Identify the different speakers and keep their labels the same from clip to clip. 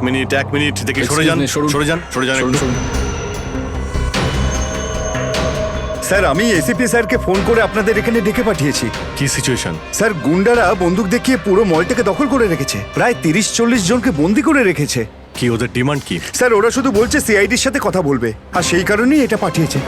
Speaker 1: Minute দেখে সরে যান একটু।
Speaker 2: স্যার আমি এসিপি স্যারকে ফোন করে আপনাদের এখানে ডেকে পাঠিয়েছি।
Speaker 1: কি সিচুয়েশন?
Speaker 2: স্যার গুন্ডারা বন্দুক দেখিয়ে পুরো মলটাকে দখল করে রেখেছে, প্রায় 30-40 জনকে বন্দি করে রেখেছে।
Speaker 1: কি ওদের ডিমান্ড কি?
Speaker 2: স্যার ওরা শুধু বলছে সিআইডির সাথে কথা বলবে, আর সেই কারণেই এটা পাঠিয়েছে।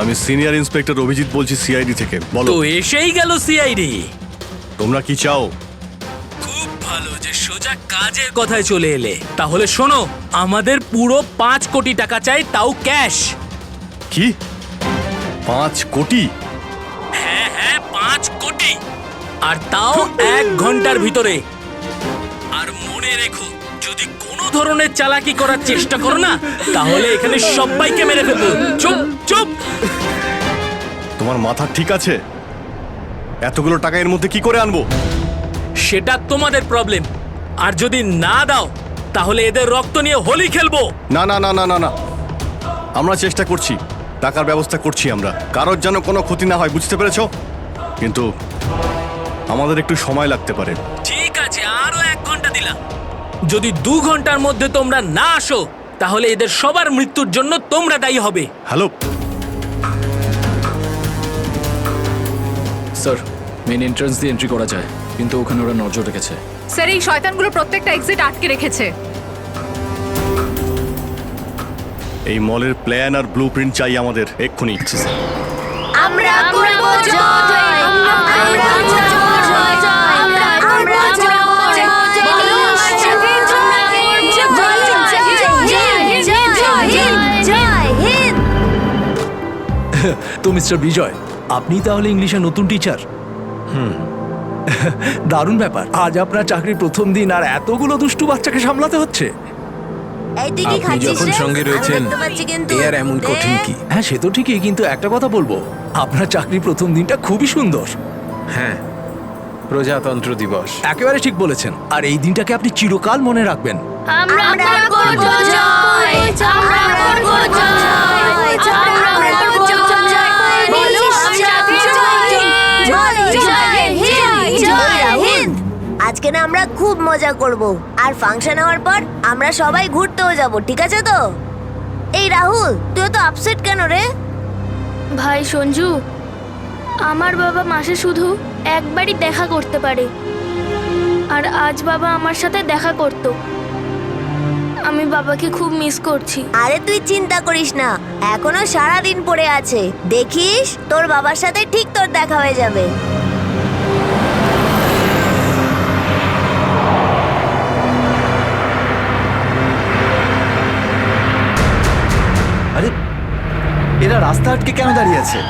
Speaker 1: আমি সিনিয়র ইন্সপেক্টর অভিজিৎ বলছি সিআইডি থেকে। বলো।
Speaker 3: তো এসেই গেল সিআইডি।
Speaker 1: তোমরা কি চাও?
Speaker 3: খুব ভালো যে সোজা কাজের কথায় চলে এলে। তাহলে শোনো, আমাদের পুরো 5 কোটি টাকা চাই, তাও ক্যাশ।
Speaker 1: কি 5 কোটি?
Speaker 3: হ্যাঁ 5 কোটি, আর তাও 1 ঘন্টার ভিতরে। আর মনে রেখো, যদি কোনো ধরনের চালাকি করার চেষ্টা করো না, তাহলে এখানে সবাইকে মেরে ফেলবো। চুপ চুপ।
Speaker 1: তোমার মাথা ঠিক আছে? এতগুলো টাকা এর মধ্যে কি করে আনবো?
Speaker 3: সেটা তোমাদের প্রবলেম। আর যদি না দাও, তাহলে এদের রক্ত নিয়ে হোলি খেলবো।
Speaker 1: না না না না না না, আমরা চেষ্টা করছি, টাকার ব্যবস্থা করছি আমরা। কারোর যেন কোনো ক্ষতি না হয়, বুঝতে পেরেছো? কিন্তু আমাদের একটু সময় লাগতে পারে।
Speaker 3: ঠিক আছে, আরো 1 ঘন্টা দিলাম। যদি 2 ঘন্টার মধ্যে তোমরা না আসো, তাহলে এদের সবার মৃত্যুর জন্য তোমরা দায়ী হবে।
Speaker 1: হ্যালো
Speaker 4: স্যার, মেন এন্ট্রান্স দিয়ে এন্ট্রি করা যায়, কিন্তু ওখানে ওরা নজর রেখেছে।
Speaker 5: স্যার এই শয়তানগুলো প্রত্যেকটা এক্সিট আটকে রেখেছে।
Speaker 1: এই মলের প্ল্যান আর ব্লুপ্রিন্ট চাই আমাদের এক্ষুনি।
Speaker 6: আমরা করব জয়, আমরা করব জয়, আমরা করব জয়, জয় হিন্দ।
Speaker 7: তো মিস্টার বিজয়, আপনি তাহলে ইংলিশের নতুন টিচার? দারুণ ব্যাপার। আজ আপনার চাকরির প্রথম দিন আর এতগুলো দুষ্টু বাচ্চাকে সামলাতে হচ্ছে।
Speaker 6: এই তুই কি
Speaker 7: আপনি
Speaker 6: খাচ্ছিস
Speaker 7: যখন
Speaker 6: রে?
Speaker 7: সঙ্গে
Speaker 6: আমি
Speaker 7: রয়েছেন,
Speaker 6: দেখতে পাচ্ছি কিন্তু।
Speaker 7: এ আর এমন কঠিন কি? হ্যাঁ সে তো ঠিকই, কিন্তু একটা কথা বলবো, আপনার চাকরির প্রথম দিনটা খুবই সুন্দর।
Speaker 8: হ্যাঁ, প্রজাতন্ত্র দিবস।
Speaker 7: একেবারে ঠিক বলেছেন, আর এই দিনটাকে আপনি চিরকাল মনে রাখবেন।
Speaker 6: আমরা করব জয়, আমরা করব জয়, আমরা করব জয়, বলো সাথে জয়, জয় হিন্দ, জয় হিন্দ। আজকে না আমরা খুব মজা করব, আর ফাংশন হওয়ার পর আমরা সবাই ঘুরতেও যাব, ঠিক আছে তো? এই রাহুল, তুই তো আপসেট কেন রে?
Speaker 9: ভাই সঞ্জু, আমার বাবা মাসে শুধু একবারই দেখা করতে পারে, আর আজ বাবা আমার সাথে দেখা করত। আমি বাবাকে খুব মিস করছি।
Speaker 6: আরে তুই চিন্তা করিস না, এখনো সারা দিন পড়ে আছে, দেখিস তোর বাবার সাথে ঠিক তোর দেখা হয়ে যাবে।
Speaker 7: আরে এরা রাস্তা আটকে কেন দাঁড়িয়ে আছে?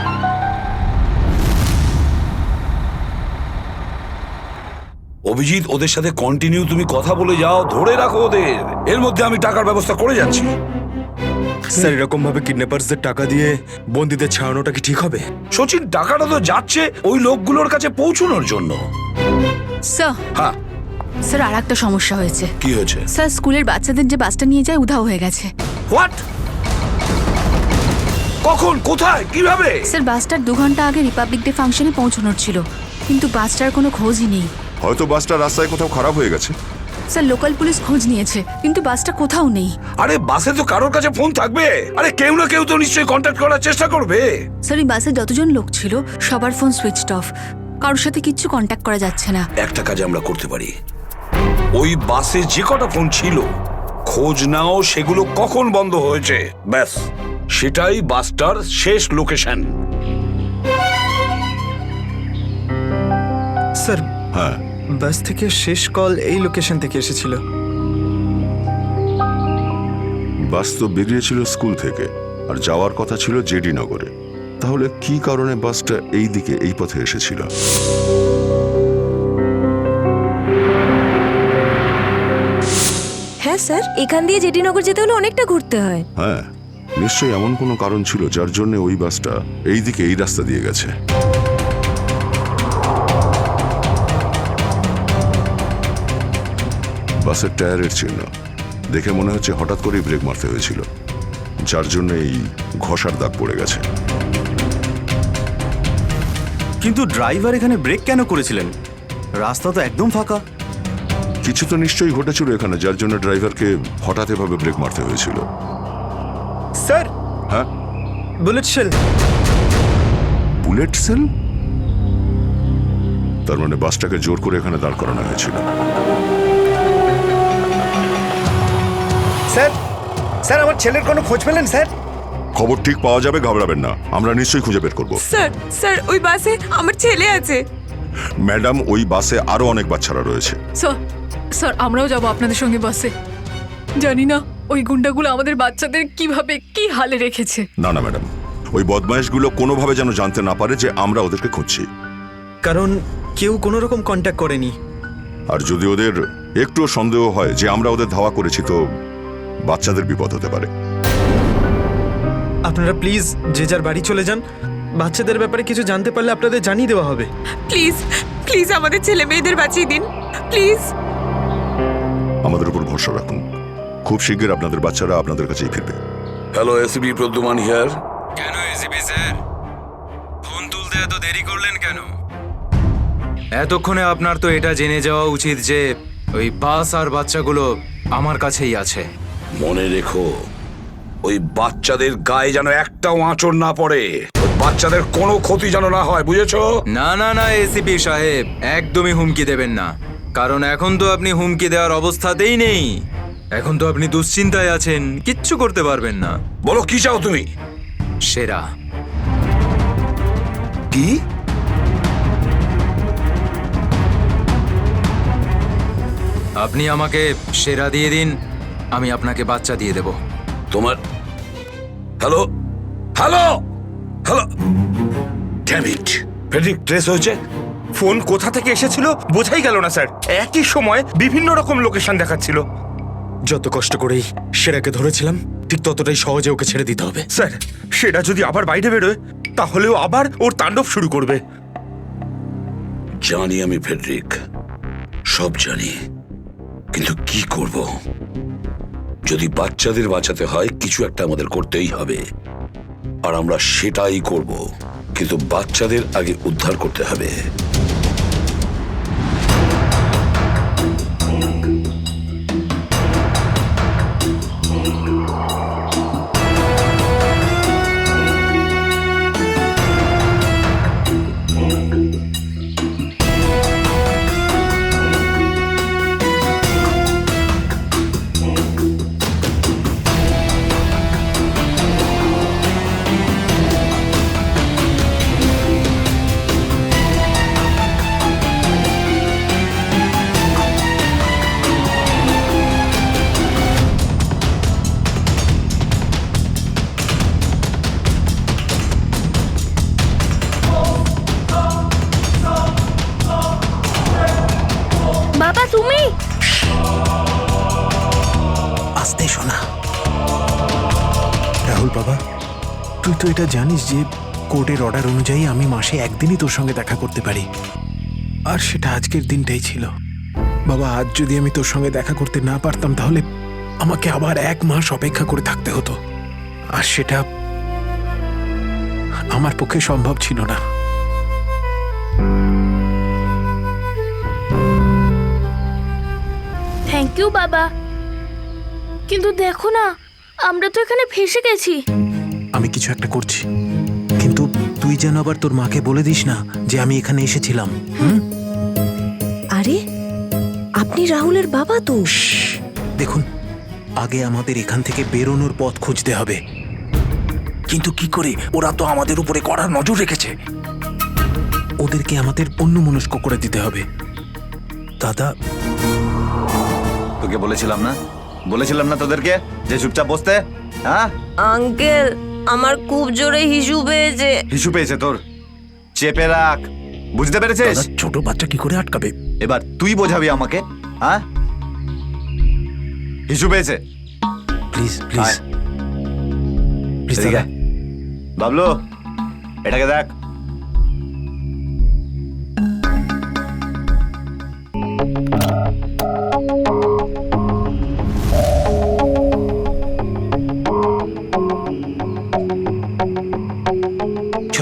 Speaker 10: অভিজিৎ, ওদের সাথে কন্টিনিউ তুমি কথা বলে যাও, ধরে রাখো ওদের। এর মধ্যে আমি টাকার ব্যবস্থা করে যাচ্ছি।
Speaker 8: স্যার, এরকম ভাবে কিডন্যাপারসদের টাকা দিয়ে বন্দীদের ছাড়ানোটা কি ঠিক হবে?
Speaker 10: সচিন, টাকাটা তো যাচ্ছে ওই লোকগুলোর কাছে পৌঁছানোর জন্য।
Speaker 5: স্যার,
Speaker 10: হ্যাঁ,
Speaker 5: স্যার আর একটা সমস্যা হয়েছে।
Speaker 10: কি হয়েছে?
Speaker 5: স্যার স্কুলের বাচ্চাদের যে বাসটা নিয়ে যায় উধাও হয়ে গেছে।
Speaker 10: হোয়াট? কখন, কোথায়, কিভাবে?
Speaker 5: স্যার বাসটার 2 ঘন্টা আগে রিপাবলিক ডে ফাংশনে পৌঁছানোর ছিল, কিন্তু বাসটার কোনো খোঁজই নেই।
Speaker 11: হয়তো বাসটা রাস্তায় কোথাও খারাপ হয়ে গেছে।
Speaker 5: স্যার লোকাল পুলিশ খোঁজ নিয়েছে, কিন্তু বাসটা কোথাও নেই।
Speaker 10: আরে বাসে তো কারোর কাছে ফোন থাকবে। আরে কেউ না কেউ তো নিশ্চয়ই কন্ট্যাক্ট করার চেষ্টা করবে।
Speaker 5: স্যার এই বাসে যতজন লোক ছিল সবার ফোন সুইচড অফ, কারোর সাথে কিচ্ছু কন্ট্যাক্ট করা যাচ্ছে না।
Speaker 10: একটা কাজ আমরা করতে পারি, ওই বাসে যে কটা ফোন ছিল খোঁজ নাও সেগুলো কখন বন্ধ হয়েছে, ব্যাস সেটাই বাসটার শেষ লোকেশন।
Speaker 8: স্যার,
Speaker 11: হ্যাঁ,
Speaker 8: বাস থেকে শেষ কল এই লোকেশন থেকে এসেছিল।
Speaker 11: বাস তো বেরিয়েছিল স্কুল থেকে, আর যাওয়ার কথা ছিল জেডি নগরে। তাহলে কি কারণে বাসটা এই দিকে এই পথে এসেছিল?
Speaker 6: হ্যাঁ স্যার, এখান দিয়ে জেডি নগর যেতে হলে অনেকটা ঘুরতে হয়।
Speaker 11: হ্যাঁ, নিশ্চয়ই এমন কোনো কারণ ছিল যার জন্য ওই বাসটা এই দিকে এই রাস্তা দিয়ে গেছে। বাসের টায়ারের চিহ্ন দেখে মনে হচ্ছে হঠাৎ করেই ব্রেক মারতে হয়েছিল, যার জন্য এই ঘষার দাগ পড়ে গেছে।
Speaker 1: কিন্তু ড্রাইভার এখানে ব্রেক কেন করেছিলেন? রাস্তা তো একদম ফাঁকা।
Speaker 11: কিছু তো নিশ্চয়ই ঘটেছিল এখানে, যার জন্য ড্রাইভারকে হঠাৎ এভাবে ব্রেক মারতে হয়েছিল।
Speaker 8: স্যার,
Speaker 11: হ্যাঁ,
Speaker 8: বুলেট শেল।
Speaker 11: Bullet sell? তার মানে বাসটাকে জোর করে এখানে দাঁড় করানো হয়েছিল।
Speaker 2: স্যার, স্যার আমার ছেলের কোনো খোঁজ পেলেন স্যার?
Speaker 11: খবর ঠিক পাওয়া যাবে, ঘাবড়াবেন না, আমরা নিশ্চয়ই খুঁজে বের করব।
Speaker 6: স্যার স্যার ওই বাসে আমার ছেলে আছে।
Speaker 11: ম্যাডাম, ওই বাসে আরো অনেক বাচ্চারা রয়েছে।
Speaker 12: স্যার স্যার আমরাও যাব আপনাদের সঙ্গে বাসে। জানি না ওই গুন্ডাগুলো আমাদের বাচ্চাদের কিভাবে কি হালে রেখেছে।
Speaker 11: না না ম্যাডাম, ওই বদমাইশগুলো কোনোভাবে যেন জানতে না পারে যে আমরা ওদেরকে খুঁজছি।
Speaker 8: কারণ কেউ কোনো রকম কন্ট্যাক্ট করেনি।
Speaker 11: আর যদি ওদের একটুও সন্দেহ হয় যে আমরা ওদের ধাওয়া করেছি, তো বাচ্চাদের বিপদ হতে পারে।
Speaker 8: আপনারা প্লিজ যে যার বাড়ি চলে যান। বাচ্চাদের ব্যাপারে কিছু জানতে পারলে আপনাদের জানিয়ে দেওয়া হবে।
Speaker 6: প্লিজ প্লিজ আমাদের ছেলে মেয়েদের বাঁচিয়ে দিন প্লিজ।
Speaker 11: আমাদের উপর ভরসা রাখুন, খুব শীঘ্র আপনাদের বাচ্চারা আপনাদের কাছেই ফিরবে।
Speaker 10: Hello, ACP Pradyuman here.
Speaker 7: কেন এসিপি স্যার, ফোন তুলতে এত দেরি করলেন কেন? এতক্ষণে আপনার তো এটা জেনে যাওয়া উচিত যে ওই বাস আর বাচ্চাগুলো আমার কাছেই আছে।
Speaker 10: মনে রেখো, ওই বাচ্চাদের গায়ে যেন একটাও আঁচড় না পড়ে, ওই বাচ্চাদের কোনো ক্ষতি যেন না হয়, বুঝেছো?
Speaker 7: না না না এসিপি সাহেব, একদমই হুমকি দেবেন না, কারণ এখন তো আপনি হুমকি দেওয়ার অবস্থাতেই নেই। এখন তো আপনি দুশ্চিন্তায় আছেন, কিচ্ছু করতে পারবেন না।
Speaker 10: বলো কি চাও তুমি?
Speaker 7: সেরা।
Speaker 10: কি?
Speaker 7: আপনি আমাকে সেরা দিয়ে দিন, আমি আপনাকে বাচ্চা দিয়ে দেব।
Speaker 10: তোমার hello hello hello, damn it, Friedrich trace হয়েছে?
Speaker 8: ফোন কোথা থেকে এসেছিল বোঝাই গেল না স্যার। একই সময় বিভিন্ন রকম লোকেশন দেখাচ্ছিল। যত কষ্ট করেই সেরাকে ধরেছিলাম, ঠিক ততটাই সহজে ওকে ছেড়ে দিতে হবে। স্যার, সেরা যদি আবার বাইরে বেরোয় তাহলেও আবার ওর তাণ্ডব শুরু করবে।
Speaker 10: জানি আমি ফেডরিক, সব জানি, কিন্তু কি করব? যদি বাচ্চাদের বাঁচাতে হয়, কিছু একটা আমাদের করতেই হবে, আর আমরা সেটাই করব, কিন্তু বাচ্চাদের আগে উদ্ধার করতে হবে।
Speaker 9: বাবা তুমি?
Speaker 13: আস্তে শোনা। রাহুল বাবা, তুই তো এটা জানিস যে কোর্টের অর্ডার অনুযায়ী আমি মাসে একদিনই তোর সঙ্গে দেখা করতে পারি, আর সেটা আজকের দিনটাই ছিল। বাবা, আজ যদি আমি তোর সঙ্গে দেখা করতে না পারতাম তাহলে আমাকে আবার 1 মাস অপেক্ষা করে থাকতে হতো, আর সেটা আমার পক্ষে সম্ভব ছিল না।
Speaker 9: থ্যাংক ইউ বাবা, কিন্তু দেখো না, আমরা তো এখানে ফেসে গেছি।
Speaker 13: আমি কিছু একটা করছি, কিন্তু তুই যেন আবার তোর মাকে বলে দিস না যে আমি এখানে এসেছিলাম।
Speaker 6: আরে আপনি রাহুলের বাবা তো।
Speaker 13: দেখুন, আগে আমাদের এখান থেকে বেরোনোর পথ খুঁজতে হবে। কিন্তু কি করে? ওরা তো আমাদের উপরে কড়া নজর রেখেছে। ওদেরকে আমাদের অন্যমনস্ক করে দিতে হবে। দাদা,
Speaker 1: তোকে বলেছিলাম না তোদেরকে যে চুপচাপ বসতে? হ্যাঁ
Speaker 6: আঙ্কেল, আমার খুব জোরে হিসু পেয়েছে।
Speaker 1: হিসু পেয়েছে তোর? চেপে রাখ, বুঝতে পেরেছিস?
Speaker 13: ছোট বাচ্চা কি করে আটকাবে?
Speaker 1: এবার তুই বোঝাবি আমাকে। হ্যাঁ, হিসু পেয়েছে?
Speaker 13: প্লিজ প্লিজ প্লিজ দাদা।
Speaker 1: বাবলু, এটাকে দেখ।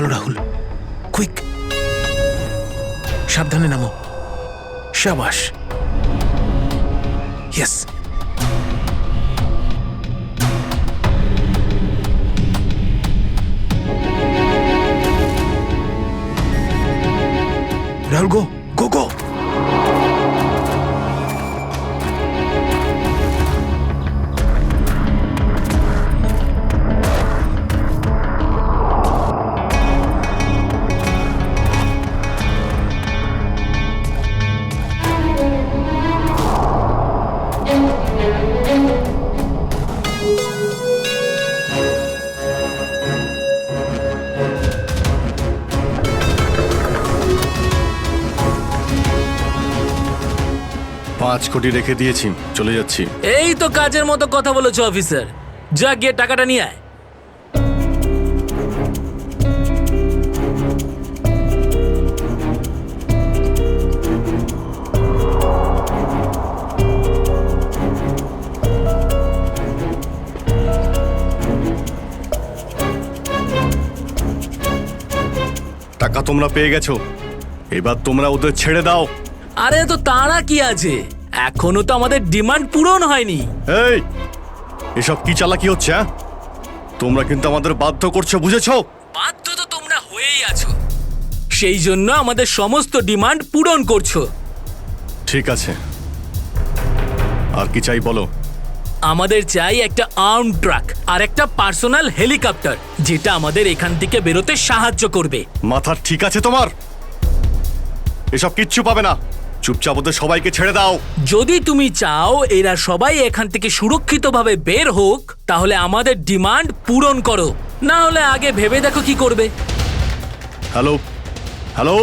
Speaker 13: চলো রাহুল, কুইক, সাবধানে নামো। শাবাশ, ইয়েস। রাহুল, গো গো গো।
Speaker 1: পাঁচ কোটি রেখে দিয়েছি, চলে যাচ্ছি।
Speaker 3: এই তো কাজের মতো কথা বলেছো অফিসার, যা গিয়ে টাকাটা নিয়ে আয়।
Speaker 1: টাকা তোমরা পেয়ে গেছো, এবার তোমরা ওদের ছেড়ে দাও।
Speaker 3: আরে তো তারা কি আছে, এখনো তো আমাদের ডিমান্ড পূরণ হয়নি।
Speaker 1: এই, এসব কি চালাকি হচ্ছে? হ্যাঁ, তোমরা কিন্তু আমাদের বাধ্য করছো, বুঝেছো?
Speaker 3: বাধ্য তো তোমরা হয়েই আছো, সেই জন্য আমাদের সমস্ত ডিমান্ড পূরণ করছো।
Speaker 1: ঠিক আছে, আর কি চাই বলো?
Speaker 3: আমাদের চাই একটা আর্ম ট্রাক আর একটা পার্সোনাল হেলিকপ্টার, যেটা আমাদের এখান থেকে বেরোতে সাহায্য করবে।
Speaker 1: মাথা ঠিক আছে তোমার? এসব কিচ্ছু পাবে না, চুপচাপ ওদের সবাইকে ছেড়ে দাও।
Speaker 3: যদি তুমি চাও এরা সবাই এখান থেকে সুরক্ষিতভাবে বের হোক, তাহলে আমাদের ডিমান্ড পূরণ করো, না হলে আগে ভেবে দেখো কি করবে।
Speaker 1: হ্যালো হ্যালো,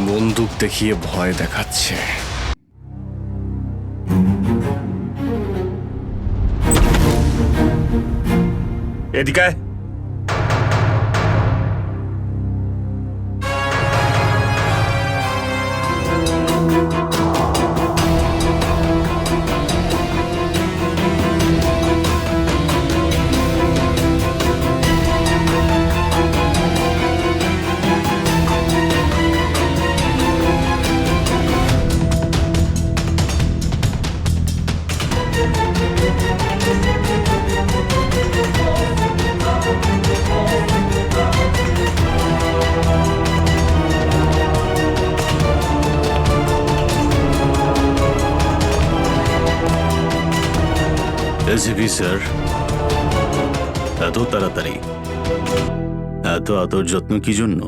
Speaker 1: বন্দুক দেখিয়ে ভয় দেখাচ্ছে।
Speaker 8: এদিকে আয়।
Speaker 14: এসিপি স্যার, এত তাড়াতাড়ি, এত আদর যত্ন কি জন্য?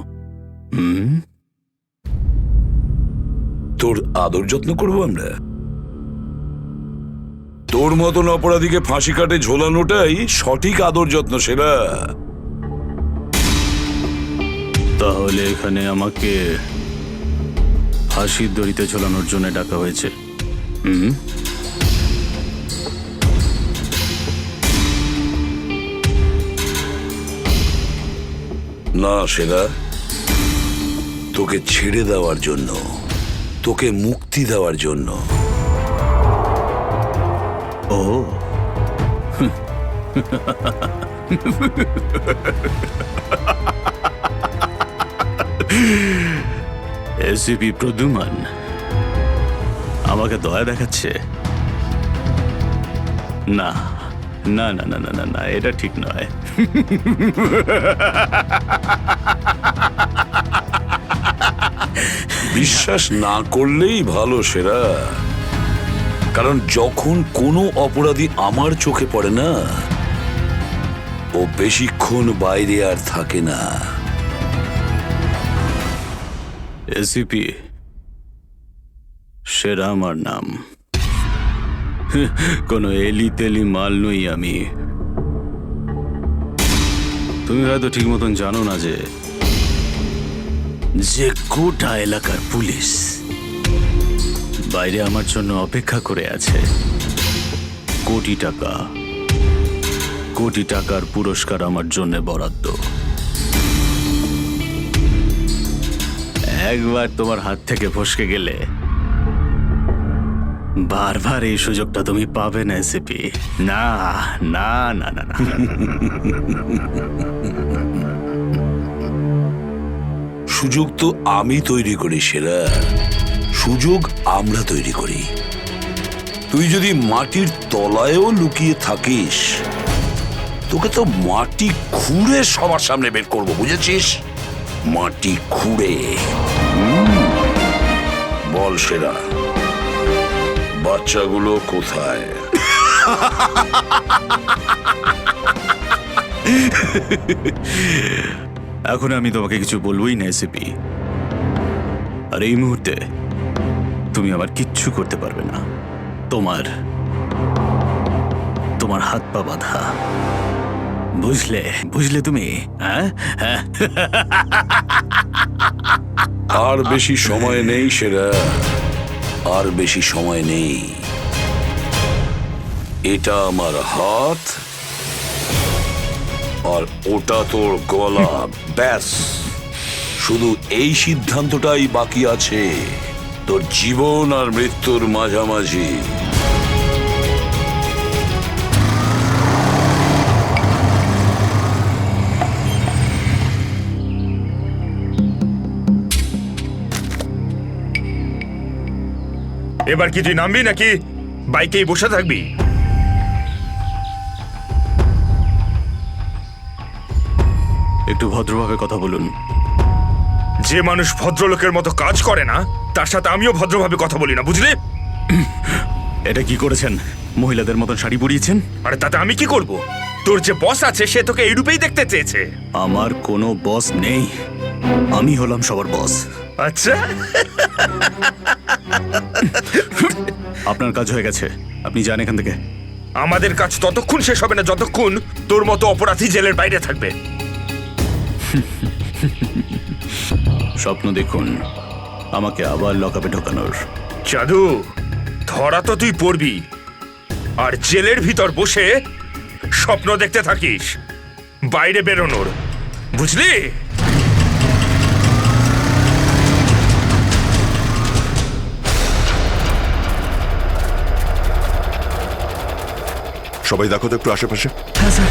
Speaker 10: তোর আদর যত্ন করবো আমরা? তোর মতন অপরাধীকে ফাঁসি কাটে ঝোলানোটাই সঠিক আদর যত্ন, সেরা।
Speaker 14: তাহলে এখানে আমাকে ফাঁসির দড়িতে ঝোলানোর জন্য ডাকা হয়েছে?
Speaker 10: না সেরা, তোকে ছেড়ে দেওয়ার জন্য, তোকে মুক্তি দেওয়ার জন্য।
Speaker 14: ও এসিপি প্রদ্যুমান আমাকে দয়া দেখাচ্ছে? না না না না না না না, এটা ঠিক নয়।
Speaker 10: বিশ্বাস না করলেই ভালো সেরা, কারণ যখন কোনো অপরাধী আমার চোখে পড়ে না, ও বেশিক্ষণ বাইরে আর থাকে না।
Speaker 14: এসিপি, সেরা আমার নাম, কোনো এলি তেলি মাল নই আমি। তুমি হয়তো ঠিক মতন জানো না যে গোটা এলাকার পুলিশ বাইরে আমার জন্য অপেক্ষা করে আছে। কোটি টাকার পুরস্কার আমার জন্য বরাদ্দ। একবার তোমার হাত থেকে ফসকে গেলে বারবার এই সুযোগটা তুমি পাবে না এসিপি। না না না না না।
Speaker 10: সুযোগ তো আমি তৈরি করি সেরা, সুযোগ আমরা তৈরি করি। তুই যদি মাটির তলায়ও লুকিয়ে থাকিস, তোকে তো মাটি খুঁড়ে সবার সামনে বের করবো, বুঝেছিস? মাটি খুঁড়ে। বল সেরা, বাচ্চাগুলো কোথায়?
Speaker 14: এখন আমি তোমাকে কিছু বলবোই না এসিপি। আর এই মুহূর্তে তুমি আমার কিচ্ছু করতে পারবে না। তোমার হাত পা বাঁধা। বুঝলে বুঝলে তুমি? হ্যাঁ হ্যাঁ।
Speaker 10: আর বেশি সময় নেই সেরা, আর বেশি সময় নেই। এটা আমার হাত আর ওটা তোর গলা, ব্যাস। শুধু এই সিদ্ধান্তটাই বাকি আছে, তোর জীবন আর মৃত্যুর মাঝামাঝি।
Speaker 8: এবার কি তুই নামবি নাকি বাইকেই বসে থাকবি?
Speaker 14: একটু ভদ্রভাবে কথা বলুন।
Speaker 8: যে মানুষ ভদ্রলোকের মতো কাজ করে না, তার সাথে আমিও ভদ্রভাবে কথা বলি না, বুঝলি?
Speaker 14: এটা কি করেছেন? মহিলাদের মতন শাড়ি পরিয়েছেন?
Speaker 8: আরে তাতে আমি কি করব? তোর যে বস আছে সে তোকে এই রূপেই দেখতে চেয়েছে।
Speaker 14: আমার কোনো বস নেই, আমি হলাম সবার বস।
Speaker 8: আচ্ছা,
Speaker 14: আপনার কাজ হয়ে গেছে, আপনি যান এখান থেকে।
Speaker 8: আমাদের কাজ ততক্ষণ শেষ হবে না যতক্ষণ তোর মতো অপরাধী জেলের বাইরে থাকবে।
Speaker 14: স্বপ্ন দেখুন আমাকে আবার লকআপে ঢোকানোর।
Speaker 8: জাদু, ধরা তো তুই পড়বি, আর জেলের ভিতর বসে স্বপ্ন দেখতে থাকিস বাইরে বেরোনোর, বুঝলি?
Speaker 11: সবাই দেখো তো একটু আশেপাশে।
Speaker 12: হ্যাঁ স্যার।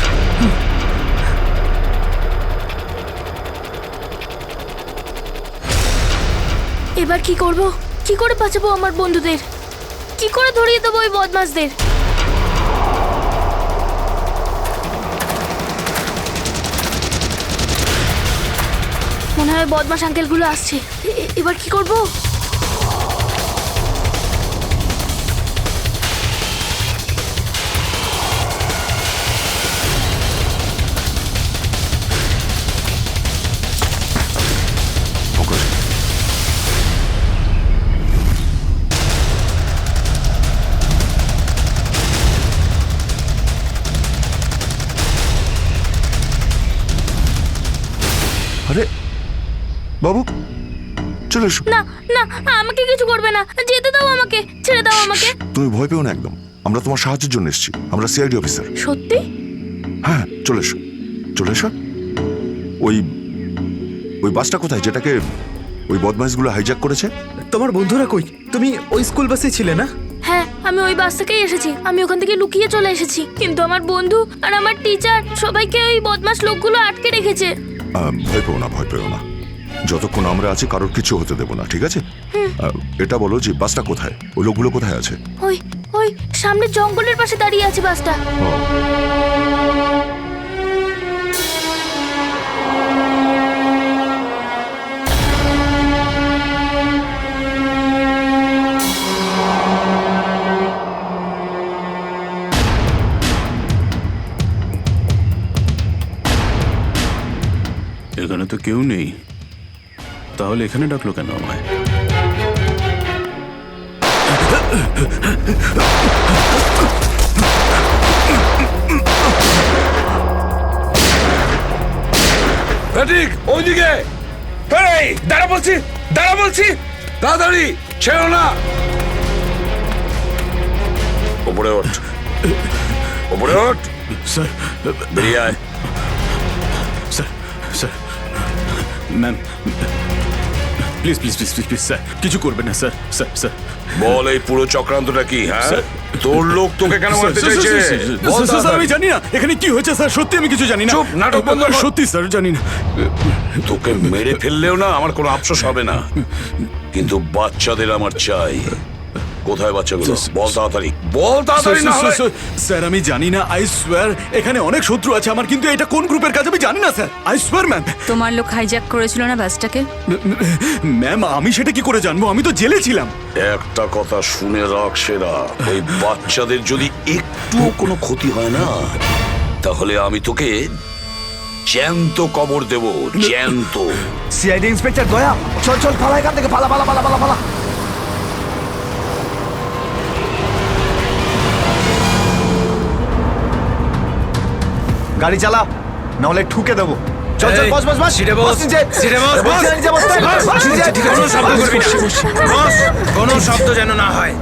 Speaker 9: এবার কি করব? কি করে বাঁচাবো আমার বন্ধুদের? কি করে ধরিয়ে দেবো ওই বদমাশদের? মনে হয় বদমাশ আঙ্কেলগুলো আসছে। এবার কি করব?
Speaker 11: আরে বাবু, চলে এসো।
Speaker 9: না না, আমাকে কিছু করবে না, যেতে দাও আমাকে, ছেড়ে দাও আমাকে।
Speaker 11: তুমি ভয় পেও না একদম, আমরা তোমার সাহায্যের জন্য এসেছি, আমরা সিআইডি অফিসার।
Speaker 9: সত্যি?
Speaker 11: হ্যাঁ, চলে এসো, চলে এসো। ওই ওই বাসটা কোথায় যেটাকে ওই বদমাইশগুলো হাইজ্যাক করেছে?
Speaker 13: তোমার বন্ধুরা কই? তুমি ওই স্কুল বাসে ছিলে না?
Speaker 9: হ্যাঁ, আমি ওই বাস থেকেই এসেছি। আমি ওখান থেকে লুকিয়ে চলে এসেছি, কিন্তু আমার বন্ধু আর আমার টিচার সবাইকে ওই বদমাশ লোকগুলো আটকে রেখেছে।
Speaker 11: ভয় পেও না, ভয় পেও না। যতক্ষণ আমরা আছি কারোর কিছু হতে দেবো না, ঠিক আছে? এটা বলো যে বাসটা কোথায়, ওই লোকগুলো কোথায় আছে?
Speaker 9: ওই ওই সামনে জঙ্গলের পাশে দাঁড়িয়ে আছে বাসটা।
Speaker 14: এখানে তো কেউ নেই, তাহলে এখানে ডাকলো কেন আমায়?
Speaker 10: ঠিক ওইদিকে।
Speaker 8: এই দাঁড়া বলছি, দাঁড়া বলছি,
Speaker 10: তাড়াতাড়ি ছেড়ো না। ওপরে ওঠ, ওপরে ওঠ।
Speaker 14: স্যার,
Speaker 10: বেরিয়ে আয়।
Speaker 14: Sir, sir, ma'am, please please please please please sir কিছু করবেন না স্যার স্যার স্যার
Speaker 10: বল এই পুরো চক্রান্তটা কি? হ্যাঁ, তোর লোক তোকে কেন মারতে চাইছে? বল
Speaker 14: স্যার আমি
Speaker 10: তাড়াতাড়ি।
Speaker 14: জানি না এখানে কি হয়েছে স্যার, সত্যি আমি কিছু জানি না।
Speaker 10: চুপ, নাটক বন্ধ কর।
Speaker 14: সত্যি স্যার জানি না।
Speaker 10: তোকে মেরে ফেললেও না আমার কোনো আফসোস হবে না, কিন্তু বাচ্চাদের আমার চাই। কোথায় বাচ্চাগুলো? বল তাড়াতাড়ি, বল তাড়াতাড়ি না হলে।
Speaker 14: স্যার আমি জানি না, আই সোয়ার এখানে অনেক শত্রু আছে আমার, কিন্তু এটা কোন গ্রুপের কাজ আমি জানি না স্যার, আই সোয়ার ম্যাম।
Speaker 5: তোমার লোক হাইজ্যাক করেছিল না বাসটাকে?
Speaker 14: ম্যাম আমি সেটা কি করে জানবো, আমি তো জেলে ছিলাম।
Speaker 10: একটা কথা শুনে রাখ সেরা, ওই বাচ্চাদের যদি একটুও কোনো ক্ষতি হয় না, তাহলে আমি তোকে জ্যান্ত কবর দেব, জ্যান্ত।
Speaker 2: সিআইডি ইন্সপেক্টর দয়া, চল চল পালা এখান থেকে, পালা পালা পালা পালা পালা। গাড়ি চালা, নাহলে ঠুকে দেবো। চল চল, বস বস বস,
Speaker 7: সিটে বস,
Speaker 2: নিচে।
Speaker 7: সিটে বস, বস।
Speaker 2: বস, নিচে বসতে হবে। বস, নিচে।
Speaker 7: কোনো শব্দ করবি না, বস, কোনো শব্দ যেন না হয়।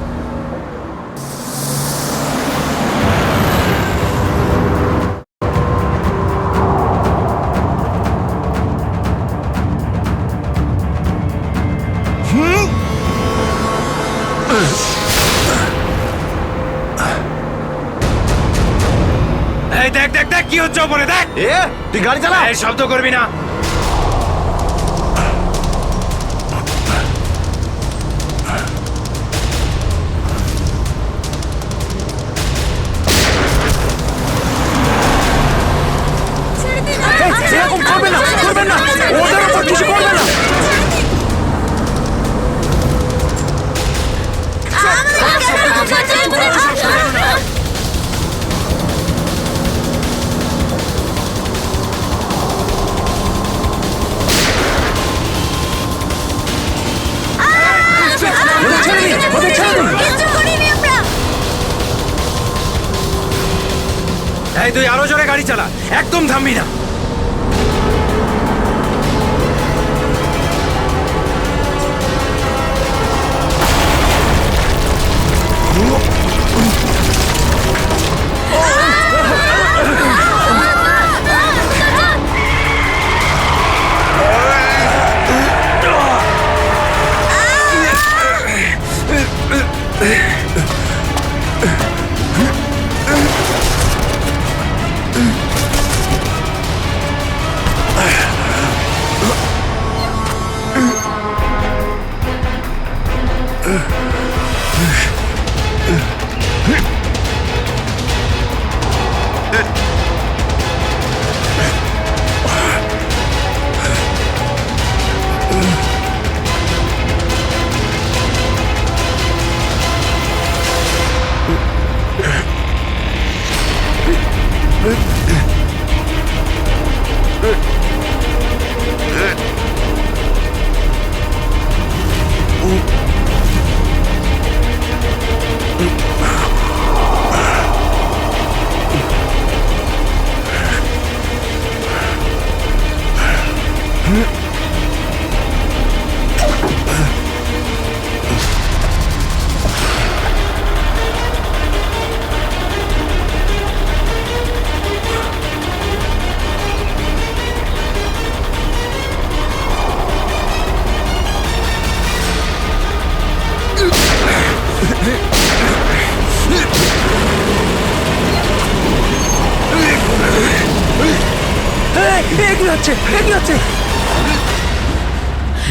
Speaker 7: এই দেখ দেখ দেখ কি হচ্ছে ওপরে, দেখ।
Speaker 2: তুই গাড়ি চালা।
Speaker 7: এই শব্দ করবি না।
Speaker 2: এরকম করবে না, করবে না, ওদের উপর কিছু করবে না।
Speaker 7: এই তুই আরো জোরে গাড়ি চালা, একদম থামবি না।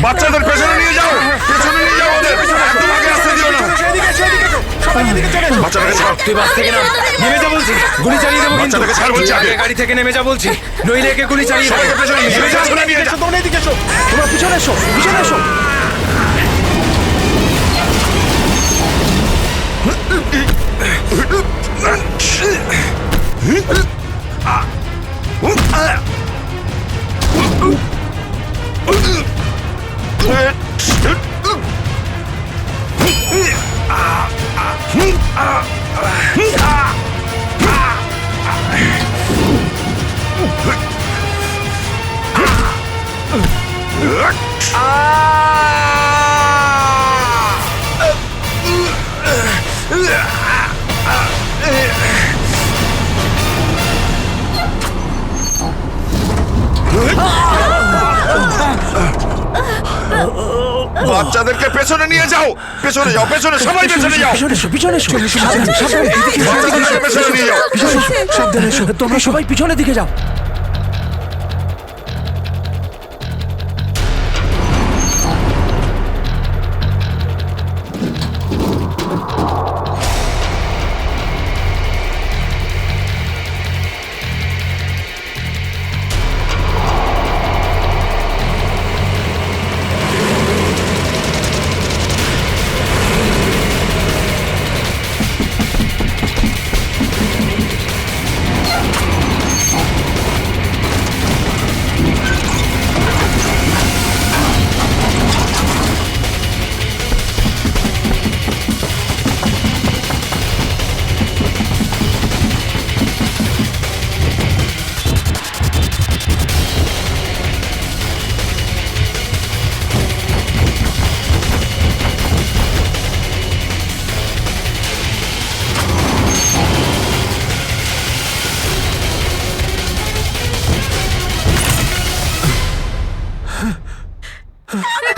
Speaker 10: বাচ্চাদের পেছনে নিয়ে যাও, পেছনে নিয়ে যাও ওদের, একদম আগে আসতে দিও না। বাচ্চাটাকে ছাড়।
Speaker 7: তুই বাস থেকে নাম, নেমে যা বলছি, গুলি চালিয়ে দেবো কিন্তু।
Speaker 10: বাচ্চাটাকে ছাড় বলছি
Speaker 7: তুই
Speaker 10: আগে।
Speaker 7: আগে গাড়ি থেকে নেমে যা বলছি, নইলে একে গুলি চালিয়ে দেবো।
Speaker 10: সবাইকে পেছনে নিয়ে যাও, পেছনে নিয়ে যাও।
Speaker 2: তোমরা এদিকে এসো, তোমরা পিছনে এসো, পিছনে এসো।
Speaker 11: বাচ্চাদেরকে পেছনে নিয়ে যাও, পেছনে যাও, পেছনে সবাই পেছনে যাও,
Speaker 13: পিছনে এসো,
Speaker 11: বাচ্চাদেরকে পেছনে নিয়ে যাও।
Speaker 13: সাবধানে এসো, তোমরা সবাই পিছনের দিকে যাও।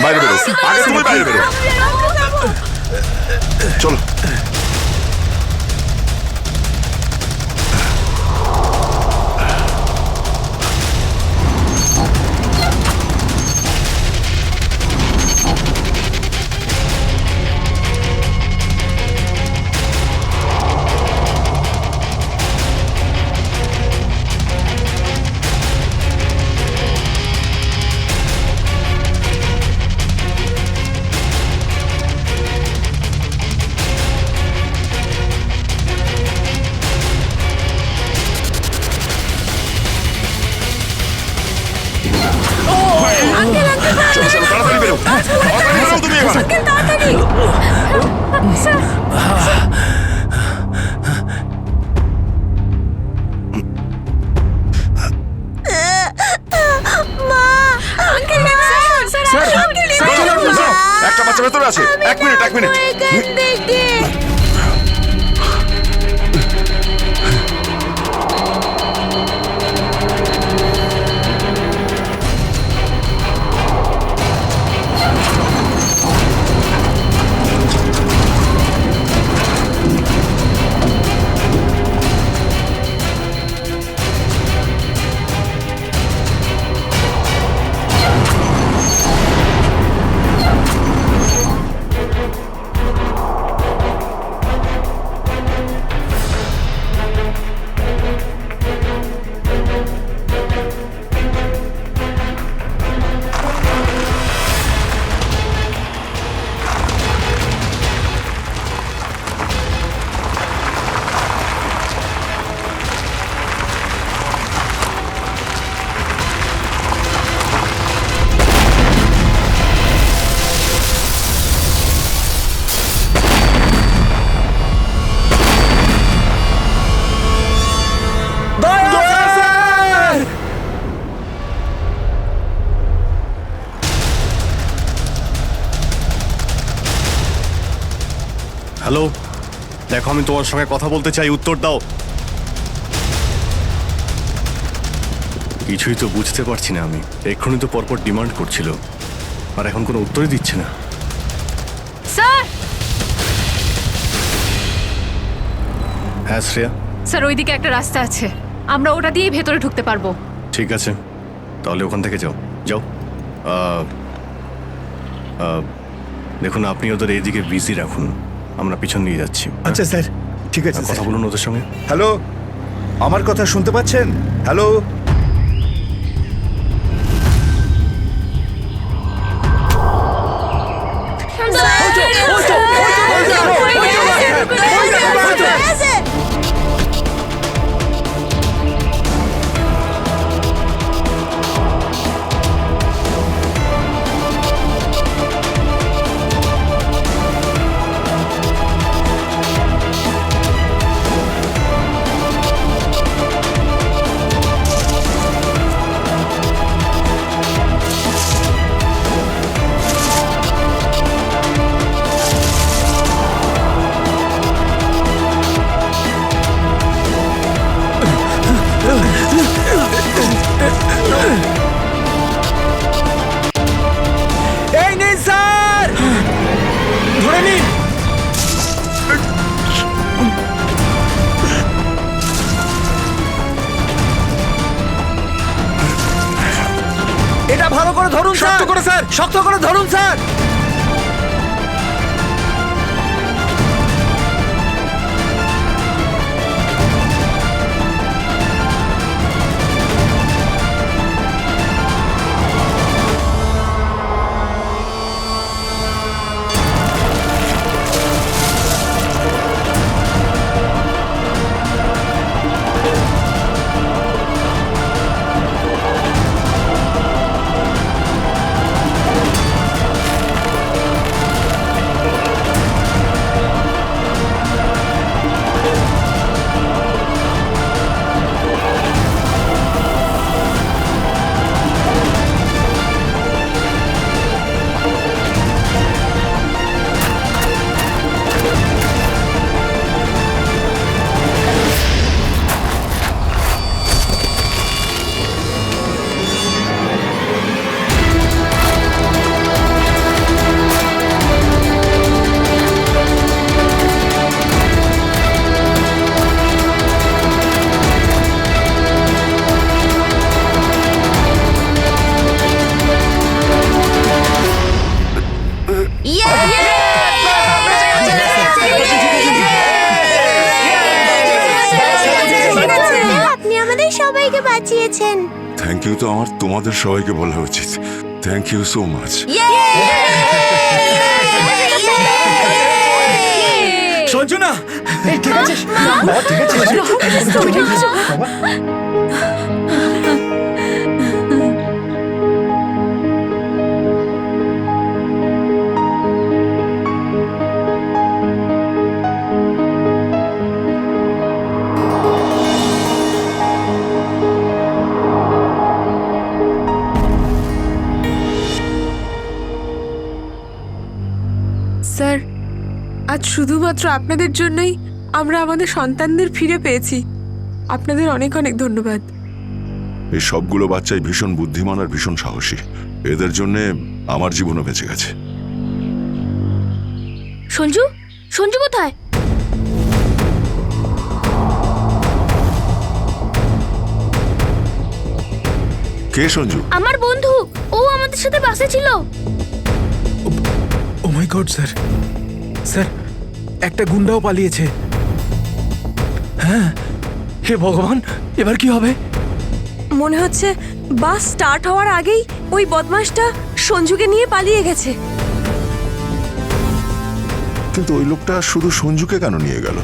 Speaker 11: বাইরে বেরো, আগে তুমি বাইরে বেরো। চলো। চলো, চলো, তাড়াতাড়ি বেরো, তাড়াতাড়ি বেরো তুমি এবার। একটা বাচ্চা ভেতরে আছে, এক মিনিট, এক মিনিট।
Speaker 1: হ্যালো, দেখো আমি তোমার সঙ্গে কথা বলতে চাই, উত্তর দাও। কিছুই তো বুঝতে পারছি না আমি। এক্ষুনি তো পরপর ডিমান্ড করছিল, আর এখন কোনো উত্তরই দিচ্ছে না।
Speaker 12: স্যার,
Speaker 1: হ্যাঁ শ্রেয়া।
Speaker 12: স্যার ওইদিকে একটা রাস্তা আছে, আমরা ওটা দিয়েই ভেতরে ঢুকতে পারবো।
Speaker 1: ঠিক আছে, তাহলে ওখান থেকে যাও, যাও। দেখুন, আপনি ওদের এইদিকে বিজি রাখুন, আমরা পিছন নিয়ে যাচ্ছি।
Speaker 2: আচ্ছা স্যার, ঠিক আছে।
Speaker 1: কথা বলুন ওদের সঙ্গে।
Speaker 2: হ্যালো, আমার কথা শুনতে পাচ্ছেন? হ্যালো, এটা ভালো করে ধরুন
Speaker 8: শক্ত করে, স্যার।
Speaker 2: শক্ত করে ধরুন স্যার।
Speaker 6: আপনি আমাদের সবাইকে বাঁচিয়েছেন।
Speaker 11: থ্যাংক ইউ তো আমার তোমাদের সবাইকে বলা উচিত। Thank you so much.
Speaker 8: Sanju না,
Speaker 2: ঠিক আছে বাবা, ঠিক আছে বাবা।
Speaker 12: স্যার, আজ শুধুমাত্র আপনাদের জন্যই আমরা আমাদের সন্তানদের ফিরে পেয়েছি। আপনাদের অনেক অনেক ধন্যবাদ।
Speaker 11: এই সবগুলো বাচ্চাই ভীষণ বুদ্ধিমান আর ভীষণ সাহসী। এদের জন্য আমার জীবনও বেঁচে গেছে।
Speaker 9: সঞ্জু, সঞ্জু কোথায়?
Speaker 11: কে সঞ্জু?
Speaker 9: আমার বন্ধু, ও আমাদের সাথে বাসে ছিল।
Speaker 13: ও মাই গড স্যার, স্যার একটা গুন্ডাও পালিয়েছে।
Speaker 8: হ্যাঁ, হে ভগবান, এবার কি হবে?
Speaker 12: মনে হচ্ছে বাস স্টার্ট হওয়ার আগেই ওই বদমাশটা সঞ্জুকে নিয়ে পালিয়ে গেছে।
Speaker 11: কিন্তু ওই লোকটা শুধু সঞ্জুকে কেন নিয়ে গেল?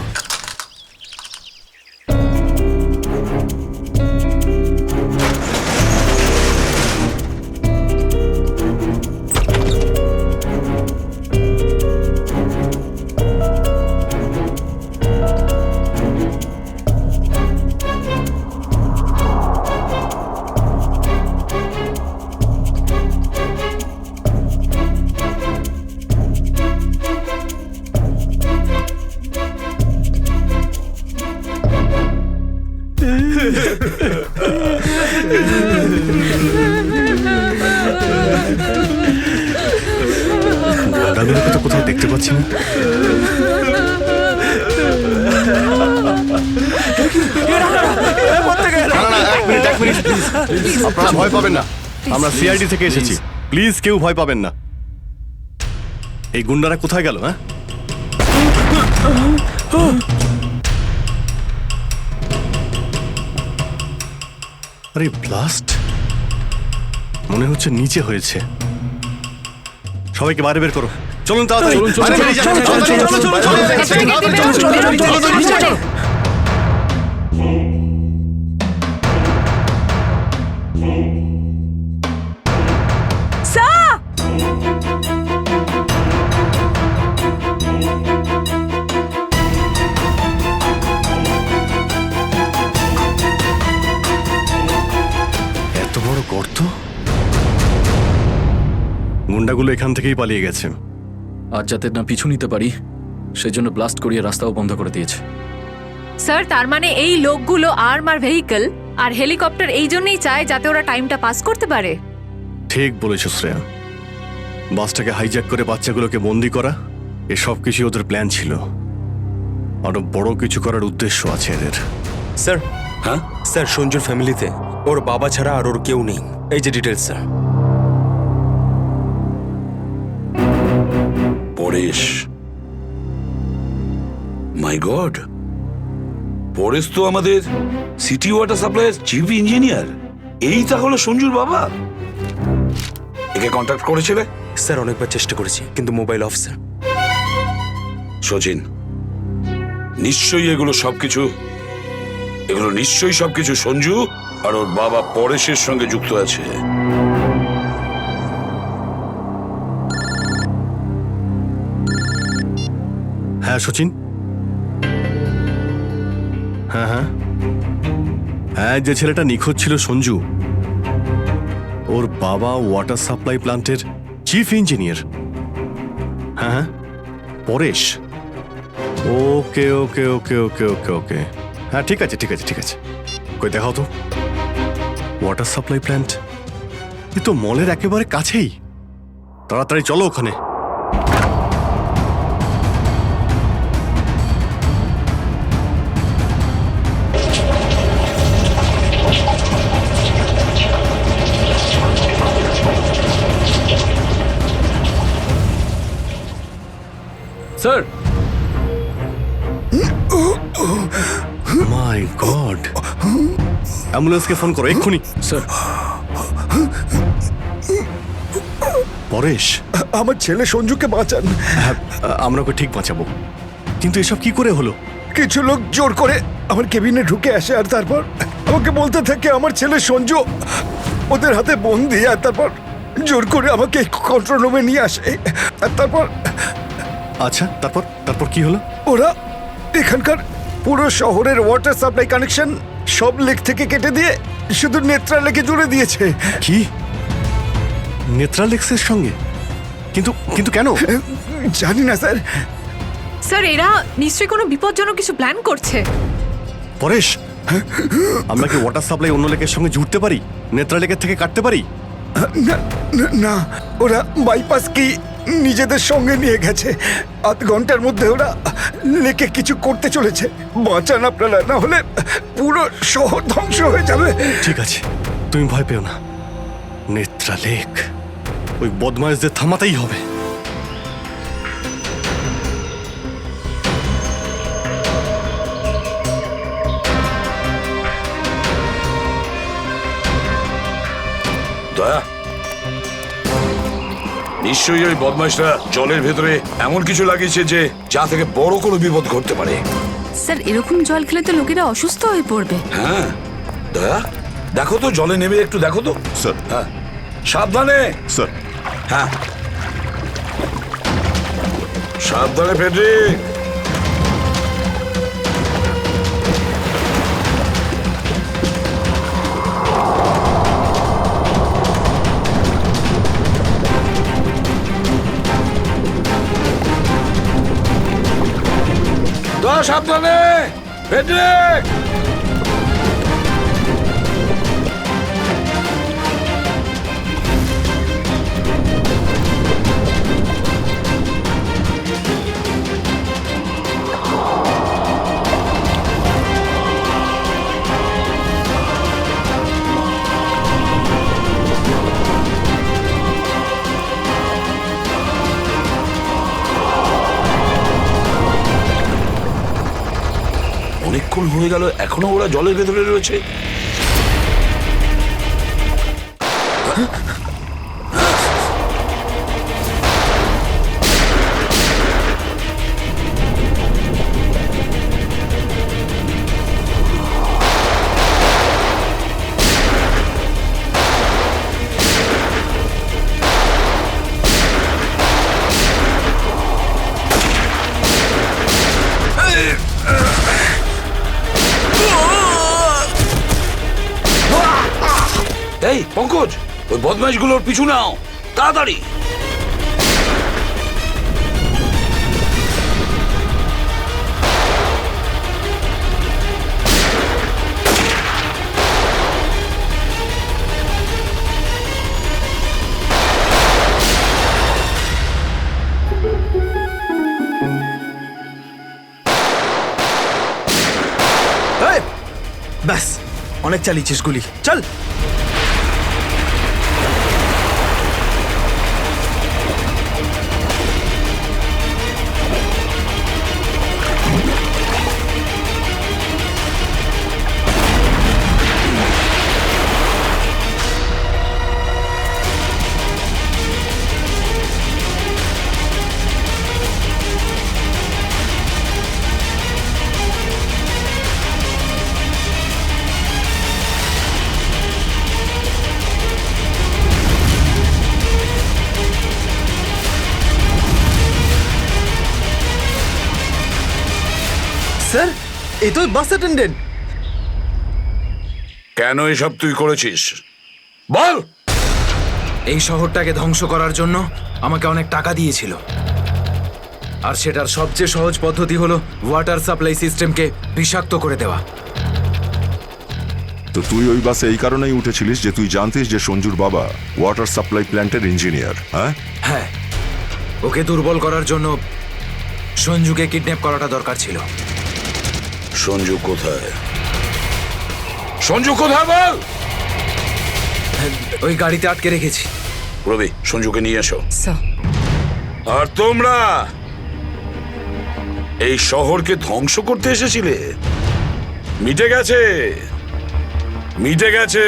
Speaker 1: দাদুকে তো কোথাও দেখতে পাচ্ছি না। এক মিনিট প্লিজ, আপনারা ভয় পাবেন না। আমরা সিআইডি থেকে এসেছি, প্লিজ কেউ ভয় পাবেন না। এই গুন্ডারা কোথায় গেল? হ্যাঁ, আরে ব্লাস্ট মনে হচ্ছে নিচে হয়েছে। সবাইকে বাইরে বের করো, চলুন তাড়াতাড়ি। এত বড় গর্ত! গুন্ডাগুলো এখান থেকেই পালিয়ে গেছে।
Speaker 4: আজ যাতে না পিছু নিতে পারি সেই জন্য ব্লাস্ট করিয়ে রাস্তাও বন্ধ করে দিয়েছে।
Speaker 12: স্যার, তার মানে এই লোকগুলো আর্মার ভেহিকল আর হেলিকপ্টার এই জন্যই চায় যাতে ওরা টাইমটা পাস করতে পারে।
Speaker 1: ঠিক বলেছ শ্রেয়া, বাসটাকে হাইজ্যাক করে বাচ্চাগুলোকে বন্দি করা, এসব কিছু ওদের প্ল্যান ছিল। আরো বড় কিছু করার উদ্দেশ্য আছে এদের।
Speaker 8: স্যার, হ্যাঁ স্যার, সঞ্জুর ফ্যামিলিতে ওর বাবা ছাড়া আর ওর কেউ নেই। এই যে ডিটেলস স্যার।
Speaker 10: পরেশ। মাই গড, পরেশ তো আমাদের সিটি ওয়াটার সাপ্লাইয়ের চিফ ইঞ্জিনিয়ার। এই তাহলে সঞ্জুর বাবা। একে কন্ট্যাক্ট করেছিলে?
Speaker 8: স্যার অনেকবার চেষ্টা করেছি কিন্তু মোবাইল অফ স্যার।
Speaker 10: সচিন, নিশ্চয়ই এগুলো সবকিছু সঞ্জু আর ওর বাবা পরেশের সঙ্গে যুক্ত আছে।
Speaker 1: হ্যাঁ সচিন, হ্যাঁ হ্যাঁ হ্যাঁ, যে ছেলেটা নিখোঁজ ছিল সঞ্জু, ওর বাবা ওয়াটার সাপ্লাই প্ল্যান্টের চিফ ইঞ্জিনিয়ার। হ্যাঁ হ্যাঁ, পরেশ। ওকে ওকে ওকে ওকে ওকে ওকে হ্যাঁ, ঠিক আছে ঠিক আছে ঠিক আছে। কই দেখাও তো ওয়াটার সাপ্লাই প্ল্যান্ট। এ তো মলের একেবারে কাছেই। তাড়াতাড়ি চলো ওখানে।
Speaker 4: স্যার,
Speaker 1: মাই গড, অ্যাম্বুলেন্সকে ফোন করো এক্ষুনি।
Speaker 4: স্যার,
Speaker 1: পরেশ,
Speaker 2: আমার ছেলে সঞ্জুকে বাঁচান।
Speaker 1: হ্যাঁ, আমরা ওকে ঠিক বাঁচাবো, কিন্তু এসব কি করে হলো?
Speaker 2: কিছু লোক জোর করে আমার কেবিনে ঢুকে আসে আর তারপর আমাকে বলতে থাকে আমার ছেলে সঞ্জু ওদের হাতে বন্দি, আর তারপর জোর করে আমাকে কন্ট্রোল রুমে নিয়ে আসে। আর তারপর
Speaker 1: আচ্ছা, তারপর তারপর কি হলো?
Speaker 2: ওরা এখানকার পুরো শহরের ওয়াটার সাপ্লাই কানেকশন সব লেক থেকে কেটে দিয়ে শুধু নেত্রা লেকে জুড়ে দিয়েছে।
Speaker 1: কি, নেত্রালেক্সের সঙ্গে? কিন্তু কিন্তু কেন?
Speaker 2: জানি না স্যার।
Speaker 12: স্যার, এরা নিশ্চয়ই কোনো বিপজ্জনক কিছু প্ল্যান করছে।
Speaker 1: পরেশ, আমরা কি ওয়াটার সাপ্লাই অন্য লেকের সঙ্গে জুড়তে পারি? নেত্রা লেকের থেকে কাটতে পারি?
Speaker 2: না না, ওরা বাইপাস কি নিজেদের সঙ্গে নিয়ে গেছে। আধ ঘন্টার মধ্যে ওরা লেকে কিছু করতে চলেছে। বাঁচান আপনারা, না হলে পুরো শহর ধ্বংস হয়ে যাবে।
Speaker 1: ঠিক আছে, তুমি ভয় পেও না। নেত্রা লেক, ওই বদমাইশদের থামাতেই হবে।
Speaker 10: দয়া, নিশ্চয়ই ওই বদমাইশরা জলের ভেতরে এমন কিছু লাগিয়েছে যে যা থেকে বড় কোনো বিপদ ঘটতে পারে।
Speaker 5: স্যার, এরকম জল খেলে তো লোকেরা অসুস্থ হয়ে পড়বে।
Speaker 10: হ্যাঁ দয়া, দেখো তো জলে নেমে একটু দেখো তো।
Speaker 11: স্যার।
Speaker 10: হ্যাঁ, সাবধানে।
Speaker 11: স্যার।
Speaker 10: হ্যাঁ, সাবধানে ফেডরিক। দয়া, সাবধানে ফেডরিক। অনেকক্ষণ হয়ে গেল, এখনো ওরা জলের ভেতরে রয়েছে। এই পঙ্কজ, ওই বদমাইশগুলোর পিছু নাও তাড়াতাড়ি।
Speaker 8: ব্যাস, অনেক চালিয়েছিস গুলি, চল।
Speaker 15: এই তো বাস অ্যাটেন্ডেন্ট।
Speaker 10: কেন এসব তুই করেছিস বল?
Speaker 7: এই শহরটাকে ধ্বংস করার জন্য আমাকে অনেক টাকা দিয়েছিল, আর সেটার সবচেয়ে সহজ পদ্ধতি হলো ওয়াটার সাপ্লাই সিস্টেমকে বিষাক্ত করে দেওয়া।
Speaker 11: তো তুই ওই বাসে এই কারণেই উঠেছিলিস যে তুই জানতিস যে সঞ্জুর বাবা ওয়াটার সাপ্লাই প্ল্যান্টের ইঞ্জিনিয়ার, হ্যাঁ?
Speaker 7: হ্যাঁ, ওকে দুর্বল করার জন্য সঞ্জুকে কিডন্যাপ করাটা দরকার ছিল।
Speaker 10: সঞ্জু কোথায়? সঞ্জু কোথায় বল?
Speaker 7: ওই গাড়িতে আটকে রেখেছি।
Speaker 10: রবি, সঞ্জুকে নিয়ে এসো।
Speaker 12: স্যার।
Speaker 10: আর তোমরা এই শহরকে ধ্বংস করতে এসেছিলে? মিটে গেছে, মিটে গেছে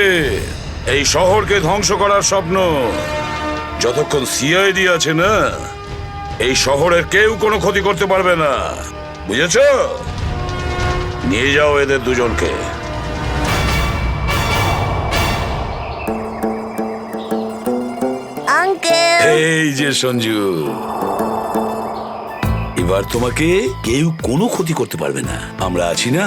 Speaker 10: এই শহরকে ধ্বংস করার স্বপ্ন। যতক্ষণ সিআইডি আছে না, এই শহরের কেউ কোনো ক্ষতি করতে পারবে না, বুঝেছ? নিয়ে যাও এদের দুজনকে।
Speaker 6: আঙ্কেল,
Speaker 10: এই যে সঞ্জু, এবার তোমাকে কেউ কোনো ক্ষতি করতে পারবে না, আমরা আছি না?